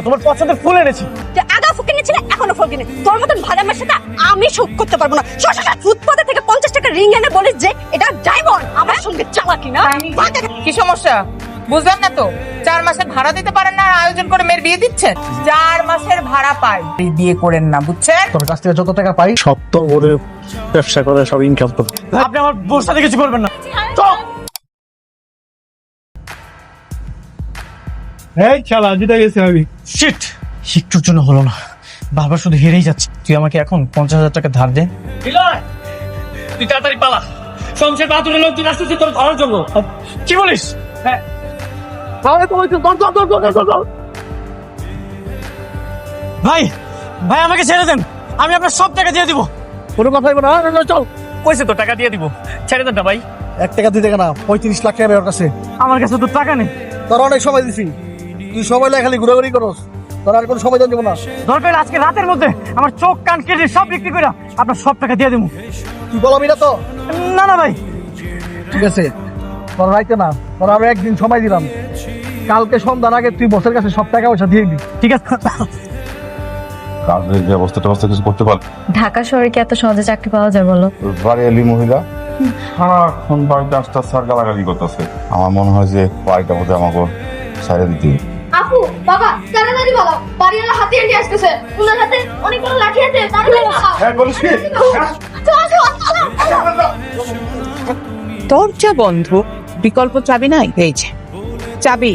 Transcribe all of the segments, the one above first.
তোমার পছন্দের ফুল এনেছি। যে আগা ফুকিনি ছিল এখনো ফুকিনি। তোর মতন ভাড়ামার সাথে আমি শোক করতে পারবো না। শশা ফুটপাতে থেকে 50 টাকা রিং এনে বলিস যে এটা ডায়মন্ড, আমার সঙ্গে চালাকি না। কি সমস্যা বুঝলাম না তো? 4 মাসের ভাড়া দিতে পারেন না, আর আয়োজন করে মেয়ের বিয়ে দিচ্ছেন? 4 মাসের ভাড়া পাই, বিয়ে করেন না, বুঝছেন? তোর কাছ থেকে যত টাকা পাই সব তো ওরে ব্যবসা করে সব ইনকাম তো। আপনি আমার বোর সাথে কিছু করবেন না। চল। এই খেলা জিতে গেছি আমি। শিট, একটুর জন্য হলো না, বারবার শুধু হেরেই যাচ্ছে। তুই আমাকে এখন 50,000 টাকা ধার দে। তুই তাড়াতাড়ি পালা, সংসার বাতুলে লোকজন আসতেছে তোর ধরার জন্য। কি বলিস? হ্যাঁ ভাই, ভাই আমাকে ছেড়ে দেন, আমি আপনার সব টাকা দিয়ে দিব। কোনো কথাই বলো না, চল। কইছে তো টাকা দিয়ে দিব, ছেড়ে দেন না ভাই। 1 টাকা 2 টাকা না, 35 লাখ টাকা ওর কাছে। আমার কাছে তো টাকা নেই। তোর অনেক সময় দিছি, তুই সময় লাগে খালি ঘোরাঘুরি করস, তোর আর কোনো সময় দেবো না। দরকার আজকে রাতের মধ্যে আমার চোখ কান কেটে সব বিক্রি করে আপনার সব টাকা দিয়ে দেবো। তুই বলবি না তো? না না ভাই, ঠিক আছে, তোর রাইতে না, তোর আরো একদিন সময় দিলাম। কালকে সন্ধ্যার আগে তুই বসের কাছে সব টাকা পয়সা দিয়ে দিবি, ঠিক আছে? কাজের ব্যবস্থা কিছু করতে পার? ঢাকা শহরে কি এত সহজে চাকরি পাওয়া যায় বলো? বাড়িয়ালি মহিলা সারাক্ষণ বাড়িতে আসতে স্যার গালাগালি করতেছে। আমার মনে হয় যে বাড়িটা বোধহয় আমাকে সাইডে দিতে। আপু বাবা তাড়াতাড়ি বলো, বাড়িওয়ালা হাতিয়ার নিয়ে আসতেছে, উনার হাতে অনেকগুলো লাঠি আছে, তাড়াতাড়ি বলো। হ্যাঁ বলিস কি? চল চল দরজা বন্ধ, বিকল্প চাবি নাই। এই যে চাবি,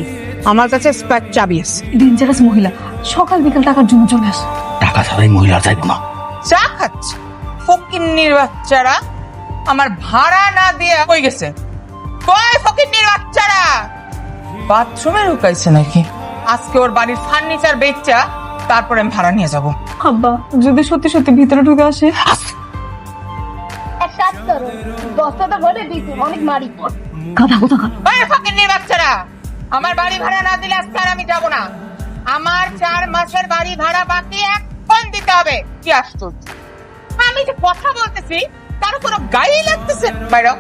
আমার কাছে স্পেক চাবি আছে। ডেঞ্জারাস মহিলা, সকাল বিকাল টাকার জন্য চলে আসে। টাকা ছাড়াই মহিলা যাইব না। চা খাচ্ছে ফকিন্নির বাচ্চারা, আমার ভাড়া না দিয়ে কই গেছে? কই ফকিন্নির বাচ্চারা? বাথরুমে ঢুকাইছে নাকি? আজকে ওর বাড়ির ফার্নিচার বেচা, তারপরে আমি ভাড়া নিয়ে যাব। আব্বা যদি সত্যি সত্যি ভিতরে ঢুকে আসে? এক কাজ করো, বস্তাটা ভরে দিতে অনেক মারি। কথা কথা কথা। ওই ফকিন্নির বাচ্চারা, আমার বাড়ি ভাড়া না দিলে আজকে আর আমি যাব না। আমার 4 মাসের বাড়ি ভাড়া বাকি এখন দিতে হবে। কি আশ্চর্য, আমি যে কথা বলতেছি তার কোনো গায়ে লাগতেছে? বাইরে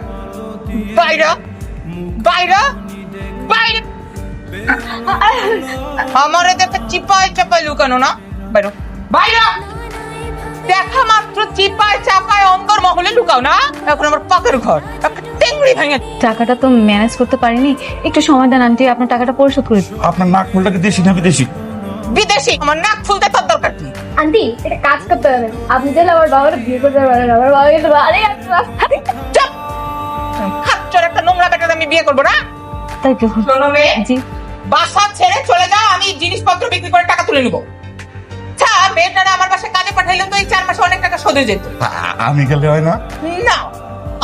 বাইরে বাইরে বাইরে, আমারে দেখে চিপায় চাপায় লুকানো না? বাইরে বাইরে, দেখা মাত্র চিপায় চাপায় অন্দর মহলে লুকাও না? এখন আমার পাকের ঘর একটা টেংরি ভেঙে। টাকাটা তো ম্যানেজ করতে পারিনি, একটু সময় দেন আন্টি, আপনার টাকাটা পরিশোধ করে দিন। আপনার নাক ফুলটাকে দেশি না বিদেশি? বিদেশি, আমার নাক ফুলতে তোর দরকার কি? আন্টি এটা কাজ করতে হবে, আপনি চাইলে আমার বাবার বিয়ে করতে পারেন। আমার বাবা কিন্তু আরে চুপ! খাচ্চর একটা নোংরা বেটাকে আমি বিয়ে করবো না? তাই তো। শোনো মেয়ে, জি। বাসা ছেড়ে চলে যাও, আমি জিনিসপত্র বিক্রি করে টাকা তুলে নিবো। আচ্ছা, মেয়েটারা আমার বাসায় কাজে পাঠাইলাম তো এই 4 মাসে অনেক টাকা শোধে যেত। আমি গেলে হয় না? না,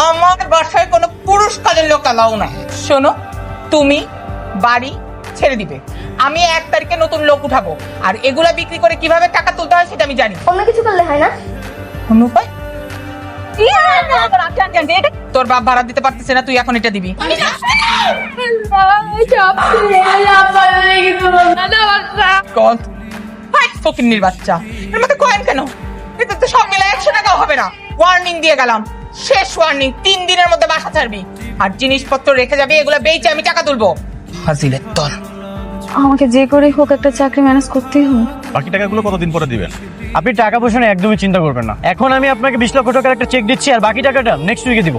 আমার বাসায় কোনো পুরুষ কাজের লোক আলাও না। শোনো, তুমি বাড়ি ছেড়ে দিবে, আমি 1 তারিখে নতুন লোক উঠাবো, আর এগুলা বিক্রি করে কিভাবে টাকা তুলতে হয় সেটা আমি জানি। অন্য কিছু করলে হয় না? কোনো উপায়? তোর বাপ ভাড়া দিতে পারতেছে না, তুই এখন এটা দিবি। ফকিন্নির বাচ্চা, এর মধ্যে কয়েন কেন? এটা তো সব মিলে 100 টাকাও হবে না। ওয়ার্নিং দিয়ে গেলাম, শেষ ওয়ার্নিং, 3 দিনের মধ্যে বাসা ছাড়বি, আর জিনিসপত্র রেখে যাবি, এগুলো বেচে আমি টাকা তুলবো। হাজিলের দল। আমাকে যে করে হোক একটা চাকরি ম্যানেজ করতেই হবে। বাকি টাকাগুলো কতদিন পরে দিবেন? আপনি টাকা পয়সা নিয়ে একদমই চিন্তা করবেন না। এখন আমি আপনাকে 20 লক্ষ টাকার একটা চেক দিচ্ছি, আর বাকি টাকাটা নেক্সট উইকে দিব।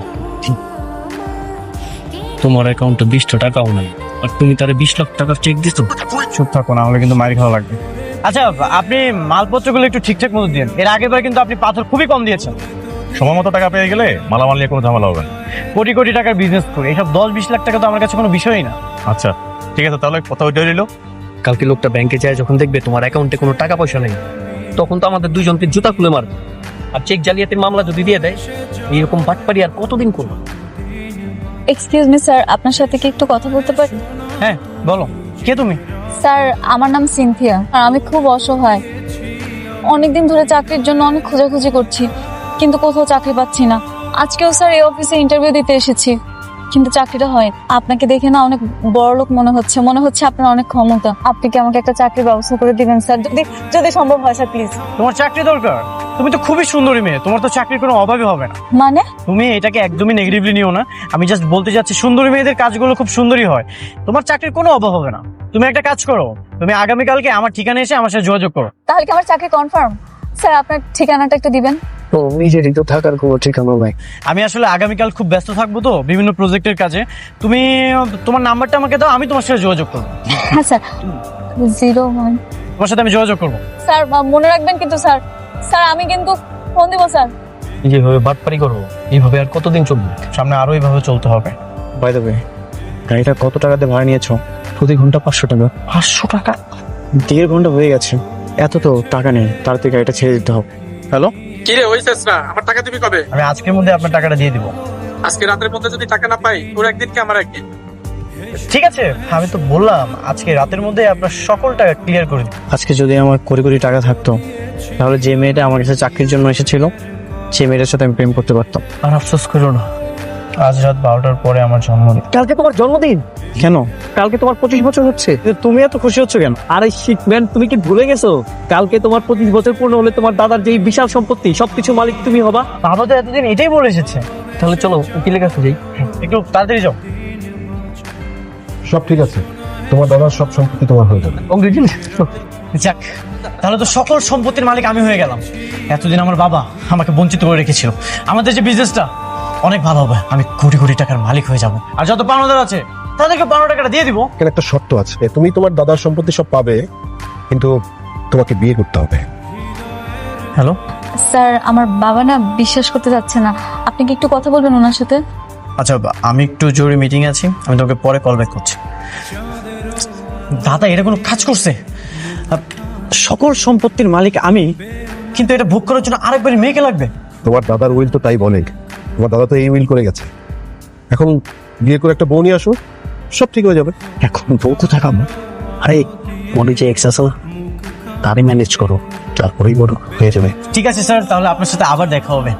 তোমার অ্যাকাউন্টে 20 টাকাও নাই, আর তুমি তারে 20 লাখ টাকার চেক দিছো? চুপ থাকো, না হলে কিন্তু মাইর খাওয়া লাগবে। আচ্ছা, আপনি মালপত্রগুলো একটু ঠিকঠাক মতো দিন। এর আগেরবার কিন্তু আপনি পাথর খুবই কম দিয়েছেন। সময় মতো টাকা পেয়ে গেলে মালামাল নিয়ে কোনো ঝামেলা হবে না। কোটি কোটি টাকার বিজনেস করে এইসব 10-20 লাখ টাকা তো আমার কাছে কোনো বিষয়ই না। আচ্ছা ঠিক আছে, তাহলে কথা ওইটা রইল। কালকে লোকটা ব্যাংকে যায়, যখন দেখবে তোমার অ্যাকাউন্টে কোনো টাকা পয়সা নেই, তখন তো আমাদের দুইজনকে জুতা খুলে মারবে। আর চেক জালিয়াতির মামলা যদি দিয়ে দেয়, এইরকম বাটপারি আর কতদিন করবো? এক্সকিউজ মি স্যার, আপনার সাথে কি একটু কথা বলতে পারি? হ্যাঁ বলো, কে তুমি? স্যার আমার নাম সিনথিয়া, আর আমি খুব অসহায়। অনেকদিন ধরে চাকরির জন্য অনেক খোঁজাখুঁজি করছি, কিন্তু কোথাও চাকরি পাচ্ছি না। আজকেও স্যার এই অফিসে ইন্টারভিউ দিতে এসেছি, কিন্তু চাকরিটা হয়। আপনাকে দেখে না অনেক বড় লোক মনে হচ্ছে আপনার অনেক ক্ষমতা। আপনি কি আমাকে একটা চাকরির ব্যবস্থা করে দিবেন স্যার, যদি যদি সম্ভব হয় স্যার প্লিজ। তোমার চাকরি দরকার? তুমি তো খুবই সুন্দরী মেয়ে, তোমার তো চাকরির কোনো অভাবই হবে না। মানে তুমি এটাকে একদমই নেগেটিভলি নিও না। আমি জাস্ট বলতে যাচ্ছি সুন্দরী মেয়েদের কাজগুলো খুব সুন্দরই হয়, তোমার চাকরির কোনো অভাব হবে না। তুমি একটা কাজ করো, তুমি আগামীকালকে আমার ঠিকানা এসে আমার সাথে যোগাযোগ করো। তাহলে কি আমার চাকরি কনফার্ম? স্যার আপনার ঠিকানাটা একটু দিবেন। তো নিজেরই তো থাকার কোনো ঠিকানা নাই। আমি আসলে আগামীকাল খুব ব্যস্ত থাকবো তো বিভিন্ন প্রজেক্টের কাজে। তুমি তোমার নাম্বারটা আমাকে দাও, আমি তোমার সাথে যোগাযোগ করবো। হ্যাঁ স্যার 01 তোমার সাথে আমি যোগাযোগ করবো। স্যার মনে রাখবেন কিন্তু স্যার। স্যার আমি কিন্তু ফোন দিব স্যার। যেভাবে বাটপারি করবো এইভাবে আর কতদিন চলবে? সামনে আরো এইভাবে চলতে হবে। বাই দ্য ওয়ে, গাড়িটা কত টাকাতে ভাড়া নিয়েছো? প্রতি ঘন্টা 500 টাকা। 500 টাকা? 1.5 ঘন্টা হয়ে গেছে, এত তো টাকা নেই, তাড়াতাড়ি গাড়িটা ছেড়ে দিতে হবে। হ্যালো, কি রে হইছিস না? আমার টাকা দিবি কবে? আমি আজকের মধ্যে আপনার টাকাটা দিয়ে দিব। আজকে রাতের মধ্যে যদি টাকা না পাই, তোর একদিন কি আমার একদিন? ঠিক আছে, আমি তো বললাম আজকে রাতের মধ্যে আপনার সকল টাকা ক্লিয়ার করে দিব। আজকে যদি আমার কোটি কোটি টাকা থাকতো, তাহলে যে মেয়েটা আমার কাছে চাকরির জন্য এসেছিল সেই মেয়েটার সাথে আমি প্রেম করতে পারতাম। আর আফসোস করো না, আজ রাত 12টার পরে আমার জন্মদিন। কালকে তোমার জন্মদিন? কেন, কালকে তোমার 25 বছর হচ্ছে, তুমি এত খুশি হচ্ছ কেন? আরে শিট ম্যান, তুমি কি ভুলে গেছো কালকে তোমার 25 বছর পূর্ণ হলে তোমার দাদার যেই বিশাল সম্পত্তি সবকিছু মালিক তুমি হবা? বাবা তো এতদিন এটাই বলে এসেছে। তাহলে চলো উকিলের কাছে যাই। একটু তাড়াতাড়ি যাও। সব ঠিক আছে, তোমার দাদার সব সম্পত্তি তোমার হয়ে যাবে। যাক, তাহলে তো সকল সম্পত্তির মালিক আমি হয়ে গেলাম। এতদিন আমার বাবা আমাকে বঞ্চিত করে রেখেছিল। আমাদের যে বিজনেসটা অনেক ভালো হবে, আমি কোটি কোটি টাকার মালিক হয়ে যাব। আর যত পাওনাদার আছে তাদেরকে 12 টাকাটা দিয়ে দিব। এখানে একটা শর্ত আছে, তুমি তোমার দাদার সম্পত্তি সব পাবে, কিন্তু তোমাকে বিয়ে করতে হবে। হ্যালো স্যার আমার বাবা না বিশ্বাস করতে যাচ্ছে না, আপনি কি একটু কথা বলবেন ওনার সাথে? আচ্ছা, আমি একটু জরুরি মিটিং আছি, আমি তোকে পরে কল ব্যাক করছি। দাদা এটা কোনো কাজ করছে? সকল সম্পত্তির মালিক আমি, কিন্তু এটা ভোগ করার জন্য আরেকবারই মেয়েকে লাগবে। তোমার দাদার উইল তো তাই বলে, তোমার দাদা তো এই উইল করে গেছে। এখন বিয়ে করে একটা বউ নিয়ে আসো, সব ঠিক হয়ে যাবে। এখন বউ কোথায় পাবো? আরে মনে যে এক্স আছে না, তারই ম্যানেজ করো, তারপরেই বড় হয়ে যাবে। ঠিক আছে স্যার, তাহলে আপনার সাথে আবার দেখা হবে।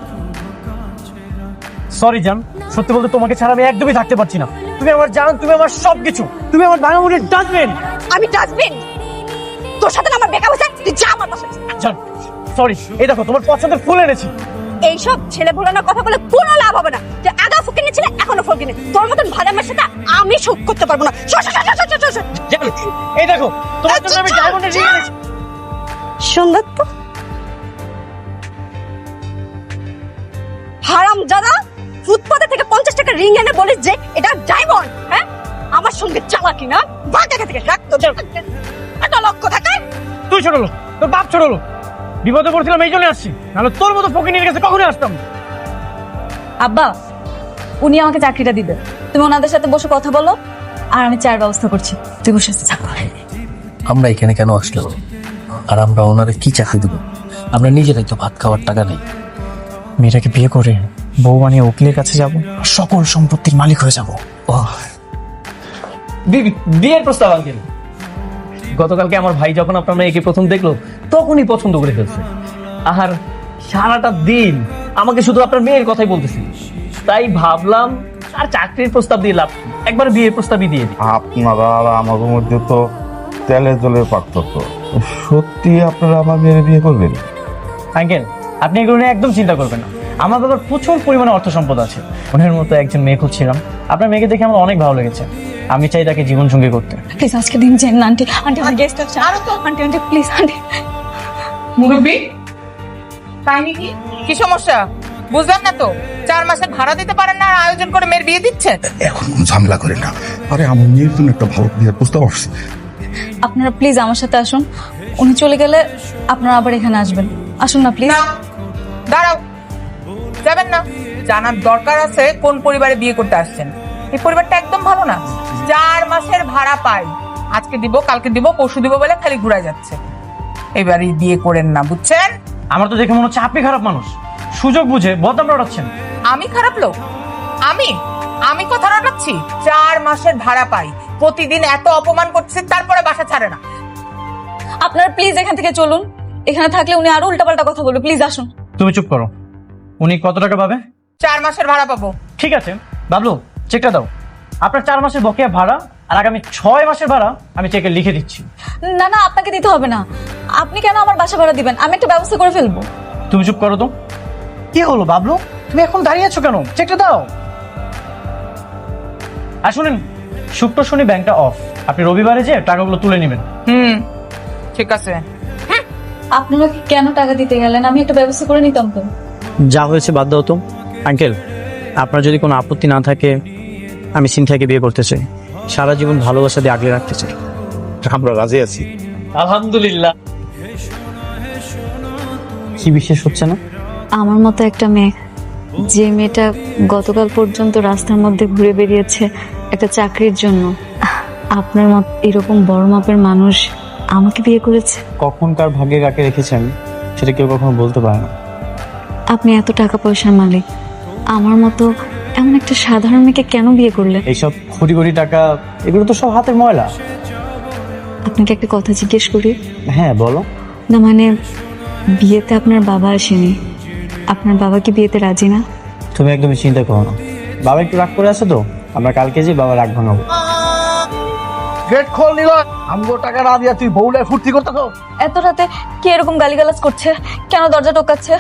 সরি জান, সত্যি বলতে তোমাকে ছাড়া আমি একদমই থাকতে পারছি না। তুমি আমার জান, তুমি আমার সবকিছু, তুমি আমার ভাঙামুড়ির ডাস্টবিন। আমি ডাস্টবিন? তোর সাথে না আমার বেকার হয়েছে, তুই যা আমার পাশে। জান সরি, এই দেখো তোমার পছন্দের ফুল এনেছি। এইসব ছেলে ভোলানোর কথা বলে কোনো লাভ হবে না। যে আগা ফুকিনি ছিল এখনো ফুকিনি। তোর মতন ভাদামের সাথে আমি সুখ করতে পারবো না। সর, সর, সর, সর, সর, সর। জান, এই দেখো তোমার জন্য আমি ডায়মন্ডের রিং এনেছি। সুন্দর তো। হারামজাদা, ফুটপাতে থেকে 50 টাকা রিং এনে বলিস যে এটা ডায়মন্ড। হ্যাঁ, আমার সঙ্গে চালাকি না? ভাগ এখান থেকে, রাখ তো। একটা লক্ষ্য থাকে। তুই ছোট লোক, তোর বাপ ছোট লোক। বিপদে পড়ছিলাম এই জন্য আসছি, নাহলে তোর মতো ফকিনীর কাছে কখনোই আসতাম। আব্বা উনি আমাকে চাকরিটা দিবে, তুমি ওনাদের সাথে বসে কথা বলো, আর আমি চায়ের ব্যবস্থা করছি। তুই বসে আমরা এখানে কেন আসলো, আর আমরা ওনারে কি চাকরি দেবো? আমরা নিজেরাই তো ভাত খাওয়ার টাকা নেই। মেয়েটাকে বিয়ে করে বউ বানিয়ে উকিলের কাছে যাব, সকল সম্পত্তির মালিক হয়ে যাব। বিয়ের প্রস্তাব আনকেন। গতকালকে আমার ভাই যখন আপনার মেয়েকে প্রথম দেখলো তখনই পছন্দ করে ফেলছে। আর সারাটা দিন আমাকে শুধু আপনার মেয়ের কথাই বলতেছি, তাই ভাবলাম আর চাকরির প্রস্তাব দিয়ে লাভ কি, একবার বিয়ের প্রস্তাবই দিয়ে দিই। আপনারা আর আমাদের মধ্যে তো তেলে জলের পার্থক্য। সত্যি আপনারা আমার মেয়ের বিয়ে করবেন? আঙ্কেল আপনি এগুলো নিয়ে একদম চিন্তা করবেন না। আমার বাবার প্রচুর পরিমাণে অর্থ সম্পদ আছে। ওনার মতো একজন মেয়ে খুঁজছিলাম, আপনার মেয়েকে দেখে আমার অনেক ভালো লেগেছে। আমি চাই তাকে জীবন সঙ্গী করতে। প্লিজ আজকে দিন চেন না আন্টি। আন্টি আমার গেস্ট আছে। Aunty aunty please aunty. মুরব্বি, তাই নাকি? কি সমস্যা বুঝলাম না তো। 4 মাসের ভাড়া দিতে পারেন না, আর আয়োজন করে মেয়ের বিয়ে দিচ্ছেন? এখন কোনো ঝামেলা করে না। আরে আমার মেয়ের জন্য একটা ভালো বিয়ের প্রস্তাব আসছে। আপনারা প্লিজ আমার সাথে আসুন, উনি চলে গেলে আপনারা আবার এখানে আসবেন। আসুন না প্লিজ। না, দাঁড়াও, যাবেন না। জানার দরকার আছে কোন পরিবারে বিয়ে করতে আসছেন। এই পরিবারটা একদম ভালো না। 4 মাসের ভাড়া পাই, আজকে দিব, কালকে দিব, পরশু দিব বলে খালি ঘুরায় যাচ্ছে। এবারই বিয়ে করেন না, বুঝছেন? আমার তো দেখে মনে হচ্ছে আপনি খারাপ মানুষ, সুযোগ বুঝে বদনাম রটাচ্ছেন। আমি খারাপ লোক? আমি কথা রটাচ্ছি? 4 মাসের ভাড়া পাই, প্রতিদিন এত অপমান করছে, তারপরে বাসা ছাড়ে না। আপনারা প্লিজ এখান থেকে চলুন, এখানে থাকলে উনি আরো উল্টাপাল্টা কথা বলবে। প্লিজ আসুন। তুমি চুপ করো। উনি কত টাকা পাবে? 4 মাসের ভাড়া পাবো। ঠিক আছে বাবলু, চেকটা দাও। আপনার 4 মাসের বকেয়া ভাড়া আর আগামী 6 মাসের ভাড়া আমি চেকে লিখে দিচ্ছি। না না, আপনাকে দিতে হবে না। আপনি কেন আমার বাসা ভাড়া দিবেন? আমি একটা ব্যবস্থা করে ফেলবো। তুমি চুপ করো তো। কি হলো বাবলু, তুমি এখন দাঁড়িয়ে আছো কেন? চেকটা দাও। আর শুনেন, শুক্র শনি ব্যাংকটা অফ, আপনি রবিবারে যে টাকাগুলো তুলে নেবেন। ঠিক আছে। আপনারা কেন টাকা দিতে গেলেন? আমি একটা ব্যবস্থা করে নিতাম তো। যা হয়েছে বাদ দাও তো। আঙ্কেল, আপনার যদি কোনো আপত্তি না থাকে, আমি সিনথিয়াকে বিয়ে করতে চাই, সারা জীবন ভালোবাসা দিয়ে আগলে রাখতে চাই। আমরা রাজি আছি। আলহামদুলিল্লাহ। কি বিশেষ হচ্ছে না? আমার মতো একটা মেয়ে, যে মেয়েটা গতকাল পর্যন্ত রাস্তার মধ্যে ঘুরে বেরিয়েছে একটা চাকরির জন্য, আপনার মত এরকম বড় মাপের মানুষ আমাকে বিয়ে করেছে। কখন কার ভাগ্যে কাকে রেখেছেন সেটা কেউ কখনো বলতে পারে না। আপনি এত টাকা পয়সার মালিক, আমার মতো এমন একটা সাধারণ মেয়েকে কেন বিয়ে করলেন? এইসব কোটি কোটি টাকা, এগুলো তো সব হাতের ময়লা। আপনাকে একটা কথা জিজ্ঞেস করি। হ্যাঁ বলো। না মানে, বিয়েতে আপনার বাবা আসেনি, আপনার বাবা কি বিয়েতে রাজি না? তুমি একদমই চিন্তা করো না, বাবা একটু রাগ করে আছে তো, আমরা কালকে যে বাবা রাগ ভাঙাবো। গেট খোল নিল, আমগো টাকা না দিয়া তুই বউলে ফুর্তি করতেছো? এত রাতে কি এরকম গালিগালাজ করছে? কেন দরজা টোকাচ্ছে?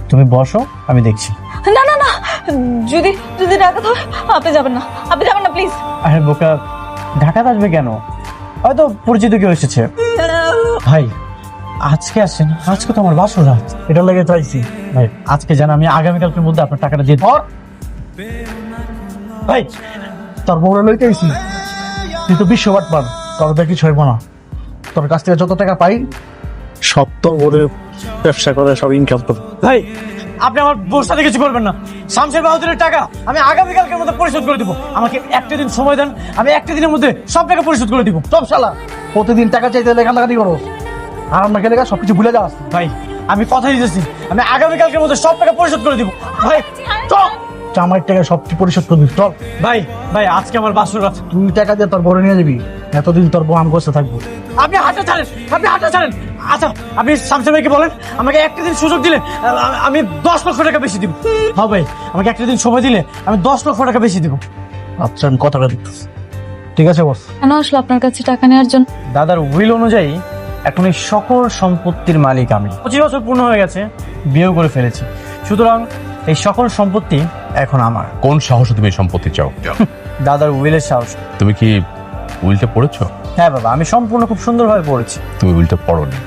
তুমি বসো, আমি দেখছি। না না না, যদি যদি ডাকাত হয় আপনি যাবেন না, আপনি যাবেন না প্লিজ। আরে বোকা, ঢাকাতে আসবে কেন? হয়তো পরিচিত কেউ এসেছে। ভাই আজকে আসেন, আজকে তো আমার বাসর রাত, এটা লেগে চাইছি। ভাই আজকে জান, আমি আগামীকালকের মধ্যে আপনার টাকাটা দিয়ে ধর। ভাই তোর বউরে লইতে আইছি, তুই তো বিশ্ববাট পার, তোর দেখি ছয়ব না। তোর কাছ থেকে যত টাকা পাই সব তোর বউরে ব্যবসা করে সব ইনকাম কর। ভাই আপনি আমার বউর সাথে কিছু করবেন না। শামশের বাহাদুরের টাকা আমি আগামীকালকের মধ্যে পরিশোধ করে দিব। আমাকে একটা দিন সময় দেন, আমি একটা দিনের মধ্যে সব টাকা পরিশোধ করে দিব। সব শালা প্রতিদিন টাকা চাইতে লেখালেখানি করো, আর আমরা গেলে সবকিছু ভুলে যাস। ভাই আমি কথা দিতেছি, আমি আগামীকালকের মধ্যে সব টাকা পরিশোধ করে দিব। ভাই চল, আমার টাকা সব পরিশোধ করবি চল। ভাই ভাই আজকে আমার বাসর রাত। তুই টাকা দিয়ে তোর বউরে নিয়ে যাবি, এতদিন তোর বউ আমি কাছে থাকবো। আপনি হাঁটা ছাড়েন, আপনি হাঁটা ছাড়েন। আচ্ছা আপনি শামসুর ভাইকে বলেন আমাকে একটা দিন সুযোগ দিলে আমি 10 লক্ষ টাকা বেশি দিব। হ্যাঁ ভাই, আমাকে একটা দিন সময় দিলে আমি 10 লক্ষ টাকা বেশি দিব। আচ্ছা আমি কথাটা দিতেছি, ঠিক আছে বস। কেন আসলো আপনার কাছে টাকা নেওয়ার জন্য? দাদার উইল অনুযায়ী এখন এই সকল সম্পত্তির মালিক আমি। 25 বছর পূর্ণ হয়ে গেছে, বিয়েও করে ফেলেছি, সুতরাং এই সকল সম্পত্তি এখন আমার। কোন সাহসে তুমি এই সম্পত্তি চাও? দাদার উইলের সাহস। তুমি কি উইলটা পড়েছো? হ্যাঁ বাবা, আমি সম্পূর্ণ খুব সুন্দরভাবে পড়েছি। তুমি উইলটা পড়োনি,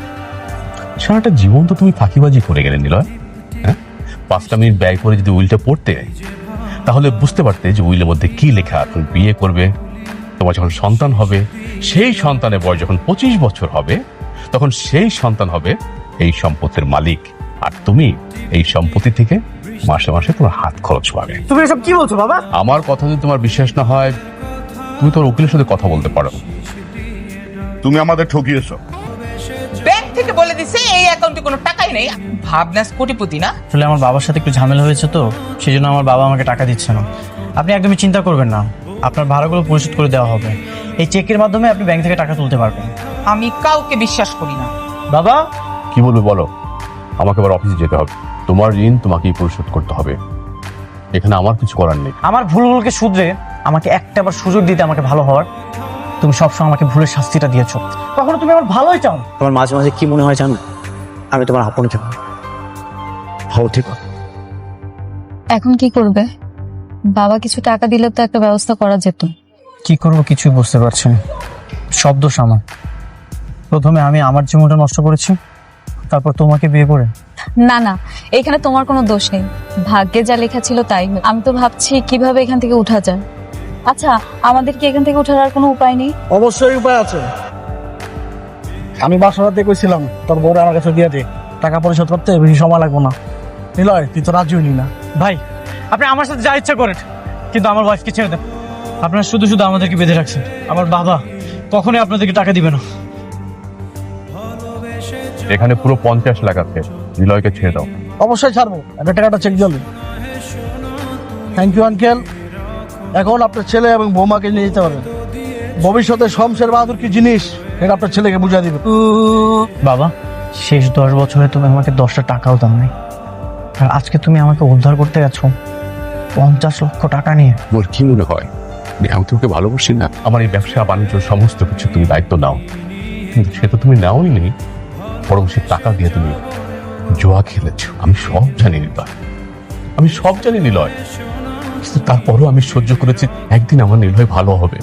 সারাটা জীবন তো তুমি ফাঁকিবাজি করে গেলে নিলয়। হ্যাঁ, 5টা মিনিট ব্যয় করে যদি উইলটা পড়তে তাহলে বুঝতে পারতে যে উইলের মধ্যে কি লেখা। তুমি বিয়ে করবে, তোমার যখন সন্তান হবে, সেই সন্তানের বয়স যখন 25 বছর হবে, তখন সেই সন্তান হবে এই সম্পত্তির মালিক, আর তুমি এই সম্পত্তি থেকে মাসে মাসে তোমার হাত খরচ পাবে। তুমি এসব কি বলছো বাবা? আমার কথা যদি তোমার বিশ্বাস না হয়, তুমি তোর উকিলের সাথে কথা বলতে পারো। তুমি আমাদের ঠকিয়েছো। ব্যাংক থেকে বলে দিছে এই অ্যাকাউন্টে কোনো টাকাই নেই। ভাবনাস কোটিপতি না? আসলে আমার বাবার সাথে একটু ঝামেলা হয়েছে তো, সেই জন্য আমার বাবা আমাকে টাকা দিচ্ছে না। আপনি একদমই চিন্তা করবেন না, আপনার ভাড়াগুলো পরিশোধ করে দেওয়া হবে। এই চেকের মাধ্যমে আপনি ব্যাংক থেকে টাকা তুলতে পারবেন। আমি কাউকে বিশ্বাস করি না। বাবা কি বলবে বলো? আমাকে আবার অফিসে যেতে হবে, তোমার ঋণ তোমাকেই পরিশোধ করতে হবে, এখানে আমার কিছু করার নেই। আমার ভুলগুলোকে শুধরে আমাকে একটা বার সুযোগ দিতে, আমাকে ভালো হওয়ার। তুমি সবসময় আমাকে ভুলের শাস্তিটা দিয়েছো, কখনো তুমি আমার ভালোই চাও। তোমার মাঝে মাঝে কি মনে হয় জানো? আমি তোমার আপন চাও। ভালো ঠিক। এখন কি করবে? বাবা কিছু টাকা দিলে তো একটা ব্যবস্থা করা যেত। কি করবো কিছুই বুঝতে পারছি না। সব দোষ আমার। প্রথমে আমি আমার জীবনটা নষ্ট করেছি, তারপর তোমাকে বিয়ে করে। না না, এখানে তোমার কোনো দোষ নেই, ভাগ্যে যা লেখা ছিল তাই। আমি তো ভাবছি কিভাবে এখান থেকে উঠা যায়। আচ্ছা, আমাদের কি এখান থেকে ওঠার আর কোনো উপায় নেই? অবশ্যই উপায় আছে। আমি বাসরাতে কইছিলাম তোর বউরে আমার কাছে দিয়ে দে, টাকা পরিশোধ করতে বেশি সময় লাগবে না। নিলয় তুই তো রাজি হইলি না। ভাই আপনি আমার সাথে যা ইচ্ছা করেন, কিন্তু আমার ওয়াইফকে ছেড়ে দেন। আপনারা শুধু শুধু আমাদেরকে বেঁধে রাখছেন। আমার বাবা কখনোই আপনাদেরকে টাকা দিবে না। এখানে পুরো 50 লাখ আছে, নিলয়কে ছেড়ে দাও। অবশ্যই ছাড়বো, একটা টাকাটা চেক দিল। Thank you uncle. এখন আপনার ছেলে এবং বৌমাকে নিয়ে যেতে পারেন। ভবিষ্যতে শমশের বাহাদুর কি জিনিস এটা আপনার ছেলেকে বুঝিয়ে দিবে। বাবা, শেষ 10 বছরে তুমি আমাকে 10টা টাকাও দাও নাই, আর আজকে তুমি আমাকে উদ্ধার করতে গেছো 50 লক্ষ টাকা নিয়ে। ওর কি মনে হয় আমি তোমাকে ভালোবাসি না? আমার এই ব্যবসা বাণিজ্য সমস্ত কিছু তুমি দায়িত্ব নাও, কিন্তু সে তো তুমি নাওই নেই, বরং সে টাকা দিয়ে তুমি জুয়া খেলেছ, আমি সব জানি নিলয়, আমি সব জানি নিলয়, কিন্তু তারপরও আমি সহ্য করেছি। একদিন আমার নিলয় ভালো হবে।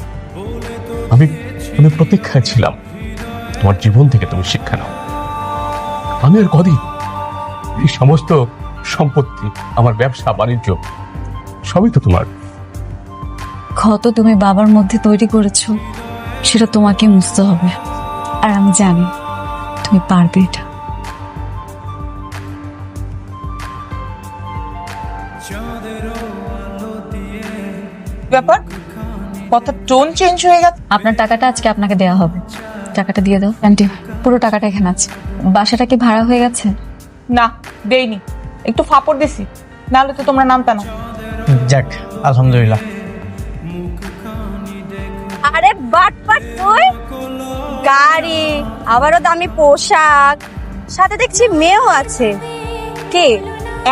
আমি আমি প্রতীক্ষায় ছিলাম তোমার জীবন থেকে তুমি শিক্ষা নাও। আমি আর কদিন এই সমস্ত সম্পত্তি, আমার ব্যবসা বাণিজ্য সবই তো তোমার। ক্ষত তুমি বাবার মধ্যে তৈরি করেছো, সেটা তোমাকে মুছতে হবে। আর আমি জানি তুমি পারবে এটা। ব্যাপার, কথা টোন চেঞ্জ হয়ে গেছে। আপনার টাকাটা আজকে আপনাকে দেওয়া হবে। টাকাটা দিয়ে দাও আন্টি, পুরো টাকাটা এখানে আছে। বাসাটা কি ভাড়া হয়ে গেছে? না, দেইনি, একটু ফাপড় দিছি, নাহলে তো তোমরা নামতা না। যাক আলহামদুলিল্লাহ। আরে বাটপাট তুই, গাড়ি, আবারও দামি পোশাক, সাথে দেখছি মেয়েও আছে। কে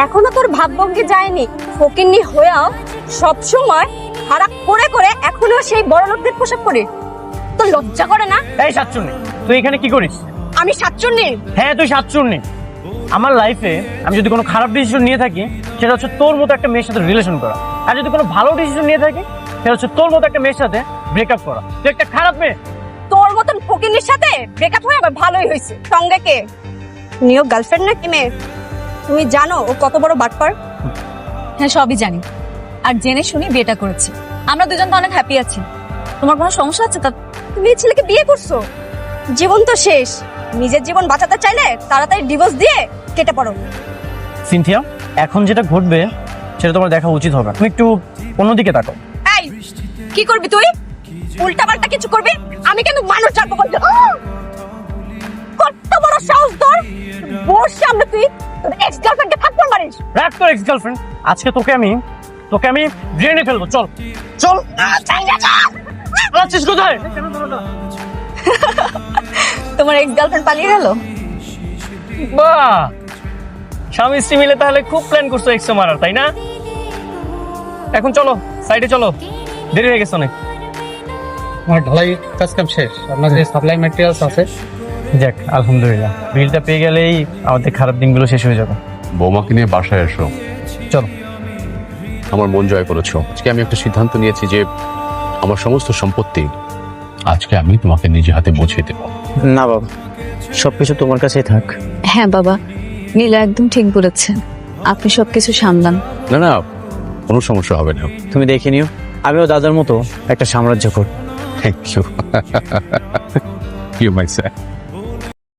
এখনো তোর ভাবভঙ্গি যায়নি? ফকিন্নি হয়েও সবসময় খারাপ করে করে এখনো সেই বড় লোকদের পোশাক পরে তোর লজ্জা করে না? এই সাতচুন্নি, তুই এখানে কি করিস? আমি সাতচুন্নি? হ্যাঁ তুই সাতচুন্নি। আমার লাইফে আমি যদি কোনো খারাপ ডিসিশন নিয়ে থাকি, সেটা হচ্ছে তোর মতো একটা মেয়ের সাথে রিলেশন করা। আর যদি কোনো ভালো ডিসিশন নিয়ে থাকি, সেটা হচ্ছে তোর মতো একটা মেয়ের সাথে ব্রেকআপ করা। তুই একটা খারাপ মেয়ে। তোর মতন ফকিন্নির সাথে ব্রেকআপ হয়ে আবার ভালোই হয়েছে। সঙ্গে কে? নিও গার্লফ্রেন্ড নাকি মেয়ে? তুমি জানো ও কত বড় বাটপার? হ্যাঁ সবই জানি, আর জেনে শুনি বিয়েটা করেছি। আমরা দুজন তো অনেক হ্যাপি আছি। তোমার কোনো সমস্যা আছে? তা তুমি এই ছেলেকে বিয়ে করছো? জীবন তো শেষ। নিজের জীবন বাঁচাতে চাইলে তাড়াতাড়ি ডিভোর্স দিয়ে কেটে পড়ো। সিনথিয়া, এখন যেটা ঘটবে সেটা তোমার দেখা উচিত হবে। তুমি একটু অন্যদিকে তাকাও। এই কি করবি তুই? উল্টাপাল্টা কিছু করবি? আমি কিন্তু মানুষ জানবো বলতে। কত বড় সাহস তোর! বস সামনে তুই তোর এক্স গার্লফ্রেন্ডকে থাপ্পড় মারিস। রাখ তোর এক্স গার্লফ্রেন্ড। আজকে তোকে আমি ড্রেনে ফেলবো। চল চল। আছিস কোথায়? তোমার এক্স গার্লফ্রেন্ড পালিয়ে গেল? বাহ, স্বামী স্ত্রী মিলে তাহলে খুব প্ল্যান করছো এক্স মারার, তাই না? এখন চলো সাইডে চলো, দেরি হয়ে গেছে অনেক। আমার ঢালাই কাজ কাম শেষ, আপনার যে সাপ্লাই ম্যাটেরিয়ালস আছে। যাক আলহামদুলিল্লাহ, বিলটা পেয়ে গেলেই আমাদের খারাপ দিনগুলো শেষ হয়ে যাবে। বৌমাকে নিয়ে বাসায় এসো। চলো। আমার মন জয় করেছো। আজকে আমি একটা সিদ্ধান্ত নিয়েছি যে আমার সমস্ত সম্পত্তি আজকে আমি তোমাকে নিজে হাতে বুঝিয়ে দেবো। না বাবা, সবকিছু তোমার কাছেই থাক। হ্যাঁ বাবা, নীলা একদম ঠিক বলেছেন। আপনি সবকিছু সামলান। না না, কোনো সমস্যা হবে না। তুমি দেখে নিও, আমিও দাদার মতো একটা সাম্রাজ্য করব। Thank you. You my sir.